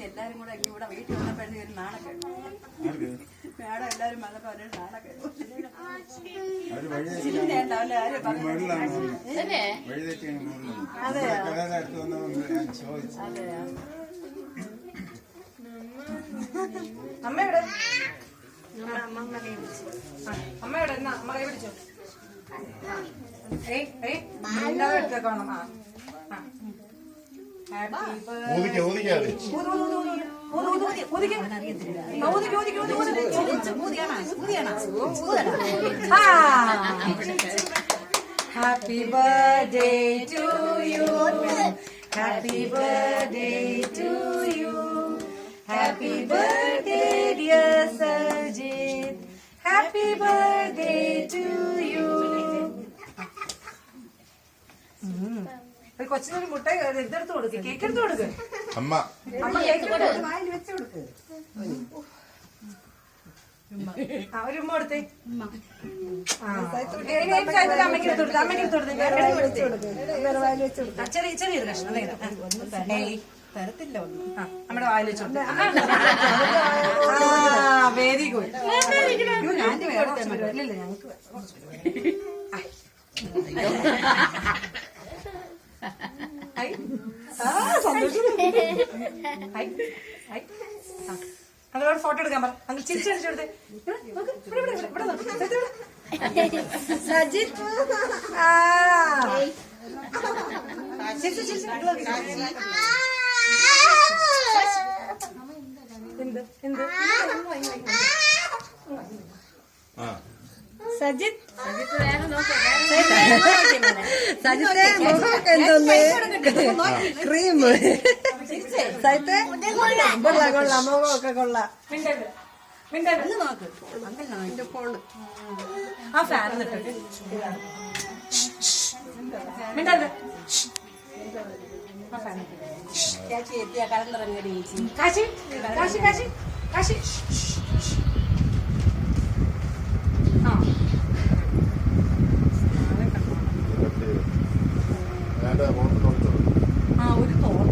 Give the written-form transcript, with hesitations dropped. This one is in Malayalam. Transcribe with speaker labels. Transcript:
Speaker 1: എല്ലാരും കൂടെ ഇവിടെ വീട്ടിൽ വന്നപ്പോഴേ ഒരു നാണക്കേട്. മേഡം എല്ലാരും വന്നപ്പോ ഒരു നാണക്കേട്. അമ്മയുടെ അമ്മയുടെ എന്നാ അമ്മ കൈ പിടിച്ചോ. എടുത്തേക്കോണം. Happy birthday to you. Happy birthday to you. Happy birthday dear Sajid. Happy birthday to you. കൊച്ചിനൊരു മുട്ട ഇതെടുത്ത് കൊടുക്ക്, കേക്ക് എടുത്ത് കൊടുക്ക്. അമ്മ കേക്ക് വായിൽ വെച്ച് കൊടുക്ക്. ഒരു ഉമ്മ കൊടുത്തേ. അമ്മയ്ക്ക് എടുത്ത് കൊടുത്ത്, അമ്മയ്ക്ക് എടുത്ത് കൊടുത്ത്. ചെറിയൊരു കഷ്ണം തരത്തില്ല. നമ്മുടെ വായിൽ വെച്ച് കൊടുത്ത്. Very good. ഇല്ലല്ല ഞങ്ങൾക്ക് അവരോട് ഫോട്ടോ എടുക്കാൻ പറ. അങ്ങൾ ചിരിച്ചു കാണിച്ചെടുത്തേ. സജിത് എന്ത് എന്ത് സജിത് സജിത്തെ എന്തോന്ന് ക്രീം സജിത്തെ കൊള്ളാം കൊള്ളാം മുഖമൊക്കെ കൊള്ളാം. ഫോണ് ആ ഫാൻ ഇട്ടിട്ട് മിണ്ടത്. കാശി കാശി കാശി കാശി